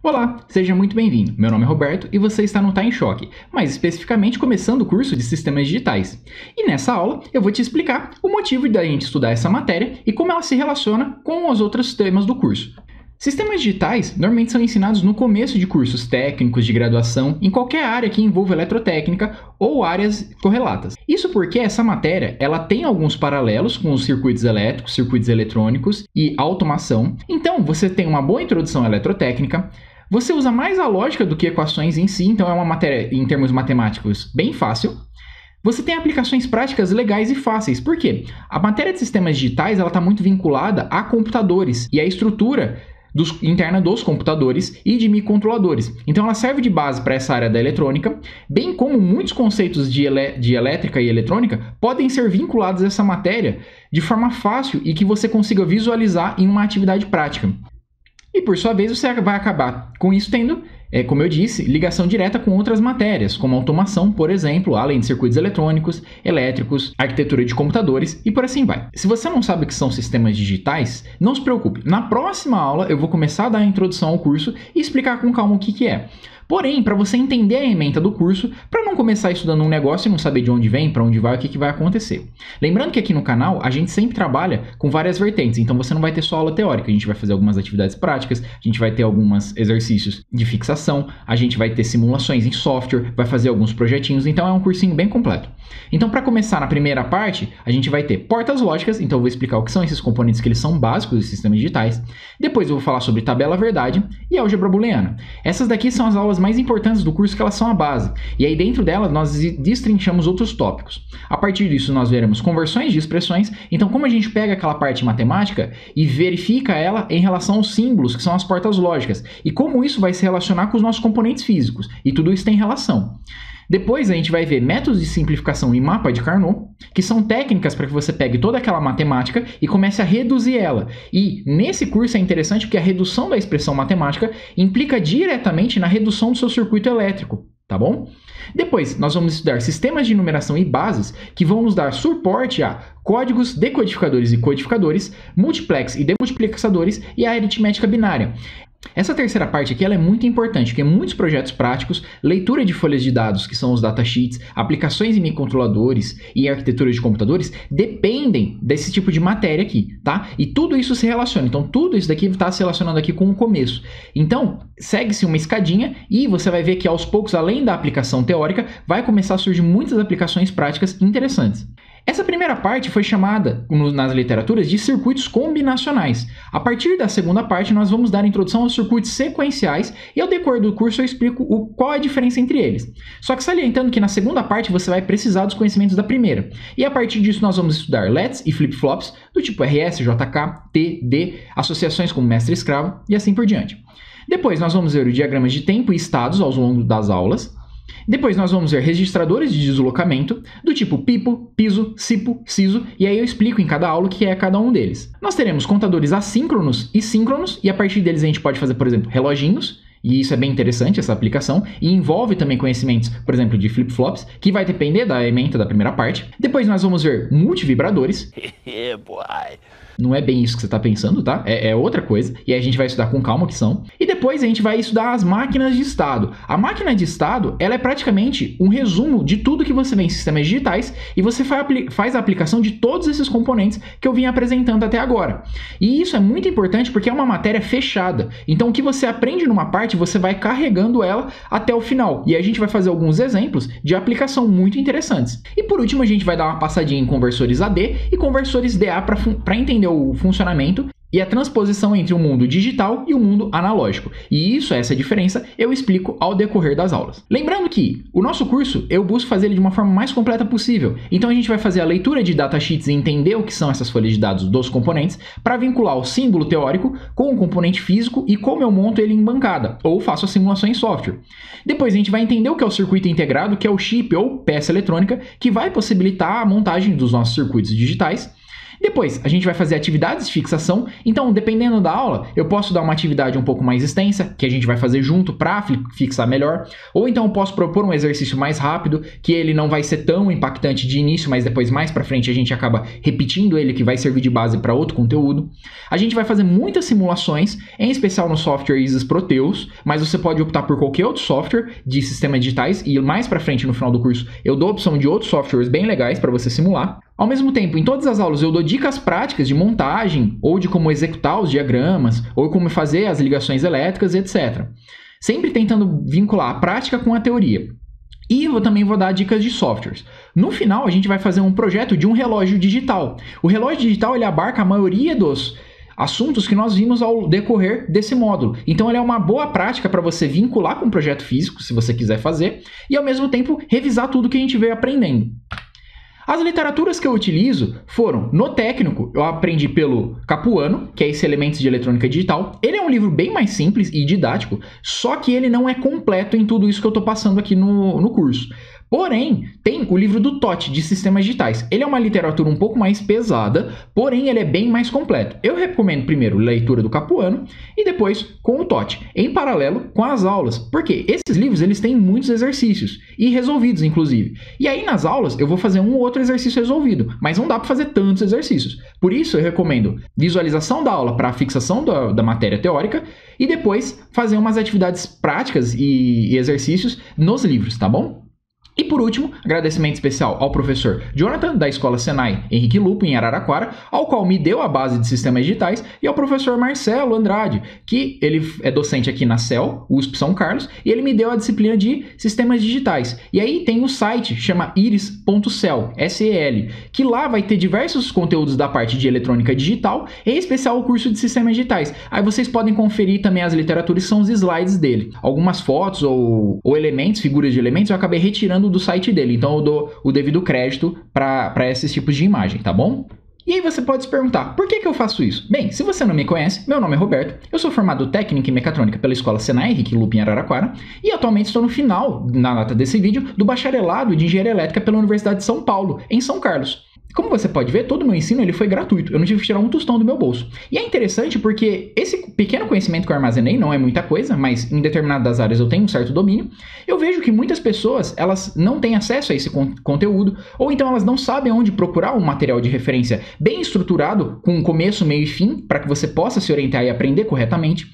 Olá, seja muito bem-vindo. Meu nome é Roberto e você está no Tá em Choque, mais especificamente começando o curso de Sistemas Digitais. E nessa aula eu vou te explicar o motivo da gente estudar essa matéria e como ela se relaciona com os outros temas do curso. Sistemas digitais normalmente são ensinados no começo de cursos técnicos de graduação em qualquer área que envolva eletrotécnica ou áreas correlatas. Isso porque essa matéria ela tem alguns paralelos com os circuitos elétricos, circuitos eletrônicos e automação. Então você tem uma boa introdução à eletrotécnica. Você usa mais a lógica do que equações em si, então é uma matéria, em termos matemáticos, bem fácil. Você tem aplicações práticas legais e fáceis. Por quê? A matéria de sistemas digitais está muito vinculada a computadores e a estrutura interna dos computadores e de microcontroladores. Então ela serve de base para essa área da eletrônica, bem como muitos conceitos de elétrica e eletrônica podem ser vinculados a essa matéria de forma fácil e que você consiga visualizar em uma atividade prática. E por sua vez você vai acabar com isso tendo, como eu disse, ligação direta com outras matérias, como automação, por exemplo, além de circuitos eletrônicos, elétricos, arquitetura de computadores e por assim vai. Se você não sabe o que são sistemas digitais, não se preocupe. Na próxima aula eu vou começar a dar a introdução ao curso e explicar com calma o que é. Porém, para você entender a ementa do curso, para não começar estudando um negócio e não saber de onde vem, para onde vai, o que vai acontecer. Lembrando que aqui no canal a gente sempre trabalha com várias vertentes, então você não vai ter só aula teórica, a gente vai fazer algumas atividades práticas, a gente vai ter alguns exercícios de fixação, a gente vai ter simulações em software, vai fazer alguns projetinhos, então é um cursinho bem completo. Então para começar na primeira parte, a gente vai ter portas lógicas, então eu vou explicar o que são esses componentes que eles são básicos dos sistemas digitais, depois eu vou falar sobre tabela verdade e álgebra booleana. Essas daqui são as aulas mais importantes do curso, que elas são a base. E aí dentro delas nós destrinchamos outros tópicos. A partir disso nós veremos conversões de expressões. Então como a gente pega aquela parte matemática e verifica ela em relação aos símbolos, que são as portas lógicas. E como isso vai se relacionar com os nossos componentes físicos. E tudo isso tem relação. Depois a gente vai ver métodos de simplificação e mapa de Carnot, que são técnicas para que você pegue toda aquela matemática e comece a reduzir ela. E nesse curso é interessante porque a redução da expressão matemática implica diretamente na redução do seu circuito elétrico, tá bom? Depois nós vamos estudar sistemas de numeração e bases que vão nos dar suporte a códigos, decodificadores e codificadores, multiplex e demultiplexadores e a aritmética binária. Essa terceira parte aqui ela é muito importante, porque muitos projetos práticos, leitura de folhas de dados, que são os datasheets, aplicações em microcontroladores e arquitetura de computadores, dependem desse tipo de matéria aqui, tá? E tudo isso se relaciona. Então, tudo isso daqui está se relacionando aqui com o começo. Então, segue-se uma escadinha e você vai ver que aos poucos, além da aplicação teórica, vai começar a surgir muitas aplicações práticas interessantes. Essa primeira parte foi chamada, nas literaturas, de circuitos combinacionais. A partir da segunda parte, nós vamos dar introdução aos circuitos sequenciais e ao decorrer do curso eu explico qual é a diferença entre eles. Só que salientando que na segunda parte você vai precisar dos conhecimentos da primeira. E a partir disso nós vamos estudar LETs e flip-flops do tipo RS, JK, T, D, associações como mestre-escravo e assim por diante. Depois nós vamos ver os diagramas de tempo e estados ao longo das aulas. Depois nós vamos ver registradores de deslocamento do tipo pipo, piso, sipo, siso, e aí eu explico em cada aula o que é cada um deles. Nós teremos contadores assíncronos e síncronos, e a partir deles a gente pode fazer, por exemplo, reloginhos, e isso é bem interessante, essa aplicação, e envolve também conhecimentos, por exemplo, de flip-flops, que vai depender da ementa da primeira parte. Depois nós vamos ver multivibradores. Não é bem isso que você está pensando, tá? É outra coisa. E aí a gente vai estudar com calma o que são. E depois a gente vai estudar as máquinas de estado. A máquina de estado, ela é praticamente um resumo de tudo que você vê em sistemas digitais e você faz a aplicação de todos esses componentes que eu vim apresentando até agora. E isso é muito importante porque é uma matéria fechada. Então o que você aprende numa parte, você vai carregando ela até o final. E aí a gente vai fazer alguns exemplos de aplicação muito interessantes. E por último, a gente vai dar uma passadinha em conversores AD e conversores DA para entender o funcionamento e a transposição entre o mundo digital e o mundo analógico. E essa diferença, eu explico ao decorrer das aulas. Lembrando que o nosso curso, eu busco fazer ele de uma forma mais completa possível. Então a gente vai fazer a leitura de datasheets e entender o que são essas folhas de dados dos componentes para vincular o símbolo teórico com o componente físico e como eu monto ele em bancada, ou faço a simulação em software. Depois a gente vai entender o que é o circuito integrado, que é o chip ou peça eletrônica, que vai possibilitar a montagem dos nossos circuitos digitais. Depois, a gente vai fazer atividades de fixação. Então, dependendo da aula, eu posso dar uma atividade um pouco mais extensa, que a gente vai fazer junto para fixar melhor. Ou então eu posso propor um exercício mais rápido, que ele não vai ser tão impactante de início, mas depois mais para frente a gente acaba repetindo ele, que vai servir de base para outro conteúdo. A gente vai fazer muitas simulações, em especial no software ISIS Proteus, mas você pode optar por qualquer outro software de sistemas digitais e mais para frente no final do curso eu dou a opção de outros softwares bem legais para você simular. Ao mesmo tempo, em todas as aulas eu dou dicas práticas de montagem, ou de como executar os diagramas, ou como fazer as ligações elétricas, etc. Sempre tentando vincular a prática com a teoria. E eu também vou dar dicas de softwares. No final, a gente vai fazer um projeto de um relógio digital. O relógio digital ele abarca a maioria dos assuntos que nós vimos ao decorrer desse módulo. Então, ele é uma boa prática para você vincular com um projeto físico, se você quiser fazer, e ao mesmo tempo revisar tudo que a gente veio aprendendo. As literaturas que eu utilizo foram, no técnico, eu aprendi pelo Capuano, que é esse Elementos de Eletrônica Digital. Ele é um livro bem mais simples e didático, só que ele não é completo em tudo isso que eu estou passando aqui no curso. Porém, tem o livro do Totti, de Sistemas Digitais. Ele é uma literatura um pouco mais pesada, porém ele é bem mais completo. Eu recomendo primeiro a leitura do Capuano e depois com o Totti, em paralelo com as aulas. Porque esses livros eles têm muitos exercícios, e resolvidos inclusive. E aí nas aulas eu vou fazer um ou outro exercício resolvido, mas não dá para fazer tantos exercícios. Por isso eu recomendo visualização da aula para a fixação da matéria teórica e depois fazer umas atividades práticas e exercícios nos livros, tá bom? E por último, agradecimento especial ao professor Jonathan, da Escola Senai Henrique Lupo, em Araraquara, ao qual me deu a base de sistemas digitais, e ao professor Marcelo Andrade, que ele é docente aqui na CEL, USP São Carlos, e ele me deu a disciplina de sistemas digitais. E aí tem o site, chama iris.cel, S-E-L, que lá vai ter diversos conteúdos da parte de eletrônica digital, em especial o curso de sistemas digitais. Aí vocês podem conferir também as literaturas, são os slides dele. Algumas fotos ou elementos, figuras de elementos, eu acabei retirando do site dele, então eu dou o devido crédito para esses tipos de imagem, tá bom? E aí você pode se perguntar, por que eu faço isso? Bem, se você não me conhece, meu nome é Roberto, eu sou formado técnico em mecatrônica pela Escola Senai Henrique Lupo, em Araraquara, e atualmente estou no final, na data desse vídeo, do bacharelado de Engenharia Elétrica pela Universidade de São Paulo, em São Carlos. Como você pode ver, todo o meu ensino ele foi gratuito, eu não tive que tirar um tostão do meu bolso. E é interessante porque esse pequeno conhecimento que eu armazenei não é muita coisa, mas em determinadas áreas eu tenho um certo domínio. Eu vejo que muitas pessoas elas não têm acesso a esse conteúdo, ou então elas não sabem onde procurar um material de referência bem estruturado, com começo, meio e fim, para que você possa se orientar e aprender corretamente.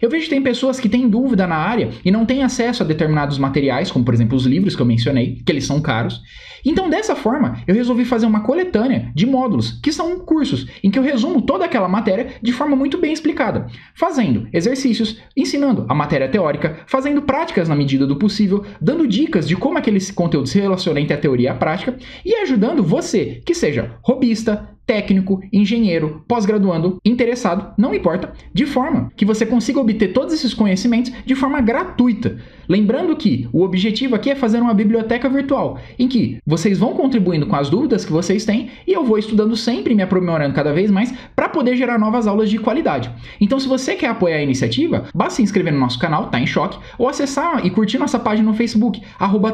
Eu vejo que tem pessoas que têm dúvida na área e não têm acesso a determinados materiais, como por exemplo os livros que eu mencionei, que eles são caros. Então dessa forma, eu resolvi fazer uma coletânea de módulos, que são cursos, em que eu resumo toda aquela matéria de forma muito bem explicada, fazendo exercícios, ensinando a matéria teórica, fazendo práticas na medida do possível, dando dicas de como aquele conteúdo se relaciona entre a teoria e a prática, e ajudando você, que seja hobbyista, técnico, engenheiro, pós-graduando, interessado, não importa, de forma que você consiga obter todos esses conhecimentos de forma gratuita. Lembrando que o objetivo aqui é fazer uma biblioteca virtual, em que vocês vão contribuindo com as dúvidas que vocês têm e eu vou estudando sempre e me aprimorando cada vez mais para poder gerar novas aulas de qualidade. Então, se você quer apoiar a iniciativa, basta se inscrever no nosso canal, Tá em Choque, ou acessar e curtir nossa página no Facebook,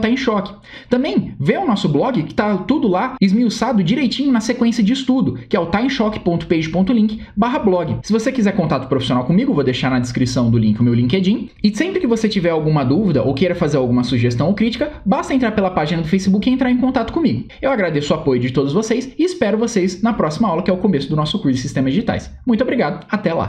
@Tá em Choque. Também vê o nosso blog, que tá tudo lá esmiuçado direitinho na sequência de estudo, que é o taemchoque.page.link/blog. Se você quiser contato profissional comigo, vou deixar na descrição do link o meu LinkedIn. E sempre que você tiver alguma dúvida ou queira fazer alguma sugestão ou crítica, basta entrar pela página do Facebook e entrar em contato comigo. Eu agradeço o apoio de todos vocês e espero vocês na próxima aula, que é o começo do nosso curso de Sistemas Digitais. Muito obrigado, até lá!